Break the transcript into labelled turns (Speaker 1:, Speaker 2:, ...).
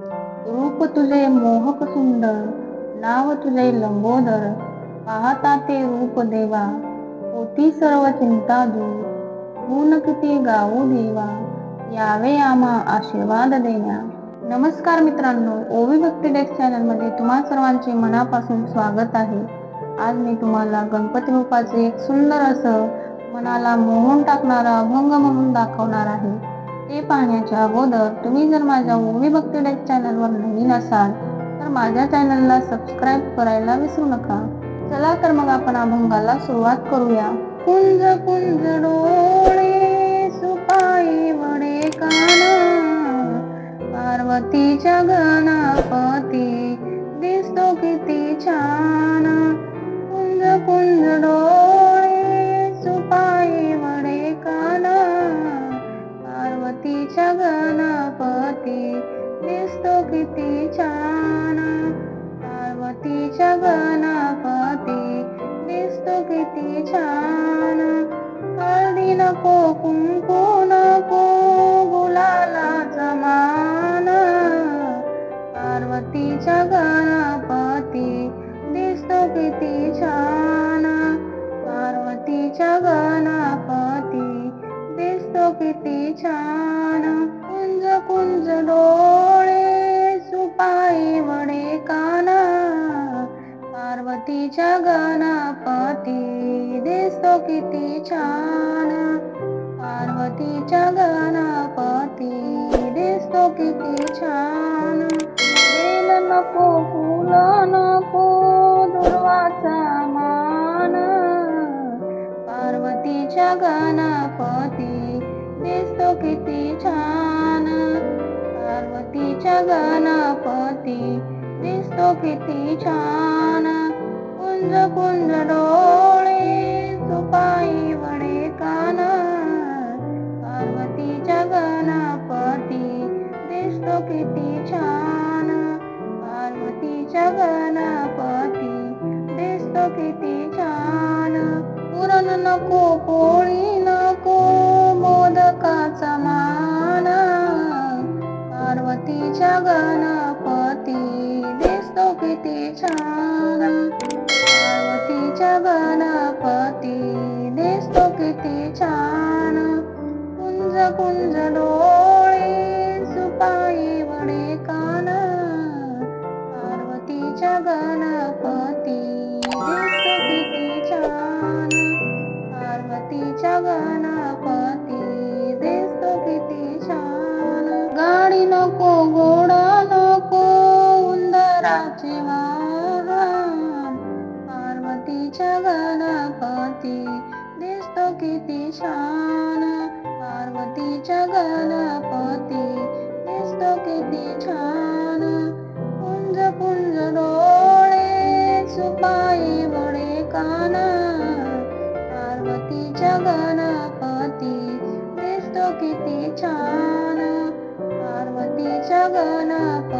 Speaker 1: रूप तुझे मोहक सुंदर, नाव तुझे लंबोदर, पाहता ते रूप देवा, होती सर्व चिंता दूर. गुण किती गाऊ देवा, यावे आम्हा आशीर्वाद देण्या. नमस्कार मित्रांनो, ओवी भक्ती डेस्क चॅनलमध्ये तुम्हा सर्वांचे मनापासून स्वागत आहे. आज मी तुम्हाला गणपती बाप्पाचे एक सुंदर असं मनाला मोहून टाकणारा अभंग म्हणून दाखवणार आहे. ते पाहण्याच्या अगोदर तुम्ही जर माझ्या ओवी भक्ती डेस्क चॅनलवर नवीन असाल तर माझ्या चॅनलला सबस्क्राईब करायला विसरू नका. चला तर मग आपण अभंगाला सुरुवात करूया. कुंज कुंज डोळे, सुपाई वडे कान, पार्वतीच्या गणपती दिसतो किती छान. कुंज कुंज डोळे, सुपाई वडे कान, पार्वतीच्या गणपती दिसतो किती छान. पार्वतीच्या गणपती दिसतो किती छान. हळदी नको कुंकू नको, गुलालाचा मान, पार्वतीच्या गणपती दिसतो किती छान. पार्वतीच्या गणपती दिसतो किती छान. कुंज कुंज डोळे, सुपाई वडे कान, पार्वतीच्या गणपती दिसतो किती छान. पार्वतीच्या गणपती दिसतो किती छान. बेल नको फुल नको, दुर्वाचा मान, पार्वतीच्या गणपती दिसतो किती छान. पार्वतीच्या गणपती दिसतो किती छान. कुंज कुंज डोळे, सुपाई वडे कान, पार्वतीच्या गणपती दिसतो किती छान. पार्वतीच्या गणपती दिसतो किती छान. पुरण नको पोळी नको, मोदकाचा मान, पार्वतीच्या गणपती दिसतो किती छान. पार्वतीच्या गणपती दिसतो किती छान. कुंज कुंज डोळे, सुपाई वडे कान, पार्वतीच्या गणपती दिसतो किती छान. पार्वतीच्या गणपती दिसतो किती छान. गाडी नको घोडा नको, उंदराचे वाहन, पार्वतीच्या गणपती दिसतो किती छान. पार्वतीच्या गणपती दिसतो किती छान. कुंज कुंज डोळे, सुपाई वडे कान, पार्वतीच्या गणपती दिसतो किती छान. पार्वतीच्या गणपती